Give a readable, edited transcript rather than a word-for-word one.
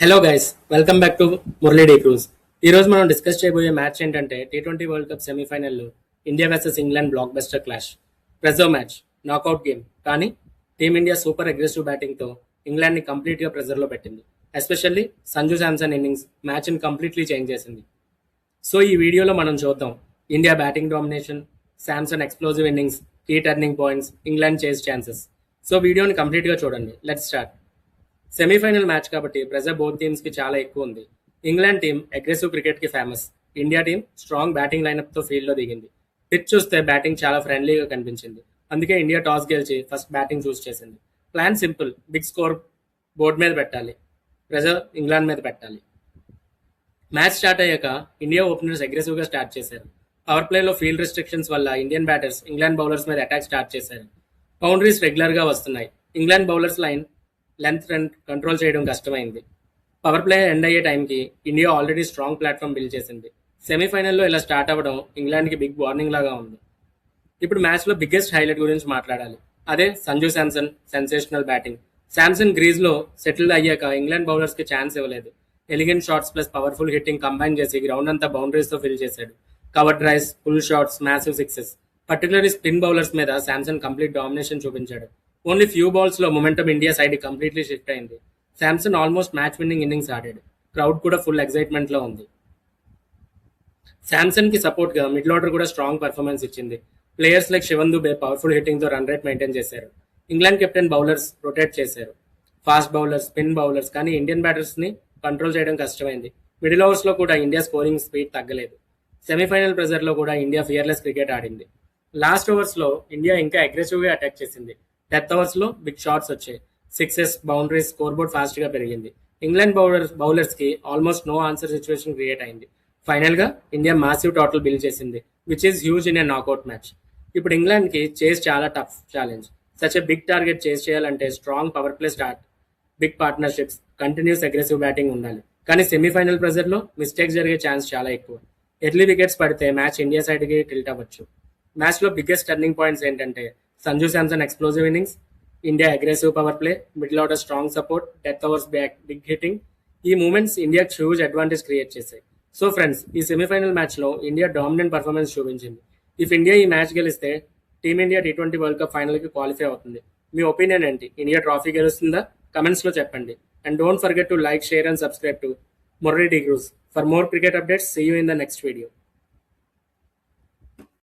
Hello guys, welcome back to Murali D'Cruz. ఈ రోజు మనం డిస్కస్ చేయబోయే మ్యాచ్ ఏంటంటే T20 వరల్డ్ కప్ సెమీఫైనల్లో India versus England blockbuster clash. ప్రెజో మ్యాచ్, నాకౌట్ గేమ్. కానీ టీమిండియా సూపర్ అగ్రెసివ్ బ్యాటింగ్తో ఇంగ్లాండ్ని కంప్లీట్గా ప్రెజర్లో పెట్టింది. ఎస్పెషల్లీ సంజు శాంసన్ ఇన్నింగ్స్ మ్యాచ్ని కంప్లీట్లీ చేంజ్ చేసింది. సో ఈ వీడియోలో మనం చూద్దాం India batting domination, Samson explosive innings, key turning points, England chase chances. So వీడియోని కంప్లీట్గా చూడండి. Let's start. సెమీఫైనల్ మ్యాచ్ కాబట్టి ప్రెజర్ బోత్ టీమ్స్ కి చాలా ఎక్కువ ఉంది. ఇంగ్లాండ్ టీం అగ్రెసివ్ క్రికెట్ కి famous. India team strong batting lineup తో ఫీల్డ్ లో దిగింది. పిచ్ చూస్తే బ్యాటింగ్ చాలా ఫ్రెండ్లీగా కనిపించింది. అందుకే ఇండియా టాస్ గెలిచి ఫస్ట్ బ్యాటింగ్ చూస్ చేసింది. Plan simple, big score board మీద పెట్టాలి, ప్రెజర్ ఇంగ్లాండ్ మీద పెట్టాలి. మ్యాచ్ స్టార్ట్ అయ్యాక ఇండియా ఓపెనర్స్ అగ్రెసివ్ గా స్టార్ట్ చేశారు. పవర్ ప్లేలో ఫీల్డ్ రిస్ట్రిక్షన్స్ వల్ల ఇండియన్ బ్యాటర్స్ ఇంగ్లాండ్ బౌలర్స్ మీద అటాక్ స్టార్ట్ చేశారు. బౌండరీస్ రెగ్యులర్ గా వస్తున్నాయి. England bowlers line length control చేయడం కష్టమైంది. పవర్ ప్లే ఎండ్ అయ్యే టైంకి India already strong platform build చేసింది. సెమీఫైనల్లో ఇలా స్టార్ట్ అవ్వడం ఇంగ్లాండ్కి బిగ్ వార్నింగ్ లాగా ఉంది. ఇప్పుడు మ్యాచ్లో బిగ్గెస్ట్ హైలైట్ గురించి మాట్లాడాలి. అదే సంజు శాంసన్ సెన్సేషనల్ బ్యాటింగ్. శాంసన్ గ్రీజ్లో సెటిల్ అయ్యాక ఇంగ్లాండ్ బౌలర్స్కి ఛాన్స్ ఇవ్వలేదు. Elegant shots plus powerful hitting combine చేసి గ్రౌండ్ అంతా బౌండరీస్తో ఫిల్ చేశాడు. Cover drives, full shots, massive sixes. Particularly spin bowlers మీద శాంసన్ కంప్లీట్ డామినేషన్ చూపించాడు. ఓన్లీ ఫ్యూ బాల్స్ లో momentum India side completely shift అయింది. Samson almost match winning innings ఆడాడు. Crowd కూడా ఫుల్ ఎక్సైట్మెంట్ లో ఉంది. శాంసన్ కి సపోర్ట్ గా మిడిల్ ఆర్డర్ కూడా స్ట్రాంగ్ పర్ఫార్మెన్స్ ఇచ్చింది. Players like Shivam Dube powerful hitting తో రన్ రేట్ మెయింటైన్ చేశారు. ఇంగ్లాండ్ కెప్టెన్ బౌలర్స్ రొటేట్ చేశారు. ఫాస్ట్ బౌలర్స్, స్పిన్ బౌలర్స్, కానీ ఇండియన్ బ్యాటర్స్ ని కంట్రోల్ చేయడం కష్టమైంది. మిడిల్ ఓవర్స్ లో కూడా ఇండియా స్కోరింగ్ స్పీడ్ తగ్గలేదు. సెమీఫైనల్ ప్రెజర్ లో కూడా ఇండియా ఫియర్లెస్ క్రికెట్ ఆడింది. లాస్ట్ ఓవర్స్ లో ఇండియా ఇంకా అగ్రెసివ్ గా అటాక్ చేసింది. డెత్ ఓవర్స్ లో బిగ్ షాట్స్ వచ్చాయి. Sixes, boundaries, score board fast గా పెరిగింది. ఇంగ్లాండ్ బౌలర్స్ కి almost no answer situation create అయింది. ఫైనల్ గా ఇండియా మాసివ్ టోటల్ బిల్డ్ చేసింది, which is huge in a knockout match. ఇప్పుడు ఇంగ్లాండ్ కి చేస్ చాలా tough challenge. Such a big target chase చేయాలంటే strong power play start, big partnerships, continuous aggressive batting ఉండాలి. కానీ semifinal pressure లో mistakes జరిగే chance చాలా ఎక్కువ. ఎర్లీ వికెట్స్ పడితే మ్యాచ్ ఇండియా సైడ్ కి టిల్ట్ అవ్వచ్చు. మ్యాచ్ లో బిగ్గెస్ట్ టర్నింగ్ పాయింట్స్ ఏంటంటే Sanju Samson explosive innings, India aggressive power play, middle order strong support, death overs back big hitting. ఈ మూమెంట్స్ ఇండియాకి హ్యూజ్ అడ్వాంటేజ్ క్రియేట్ చేశాయి. సో ఫ్రెండ్స్, ఈ semifinal match లో India dominant performance చూపించింది. If India ఈ match గెలిస్తే team India T20 world cup final కి qualify అవుతుంది. మీ ఒపీనియన్ ఏంటి? ఇండియా ట్రాఫీ గెలుస్తుందా? కమెంట్స్ లో చెప్పండి. And don't forget to like, share and subscribe to Murali D'Cruz for more cricket updates. See you in the next video.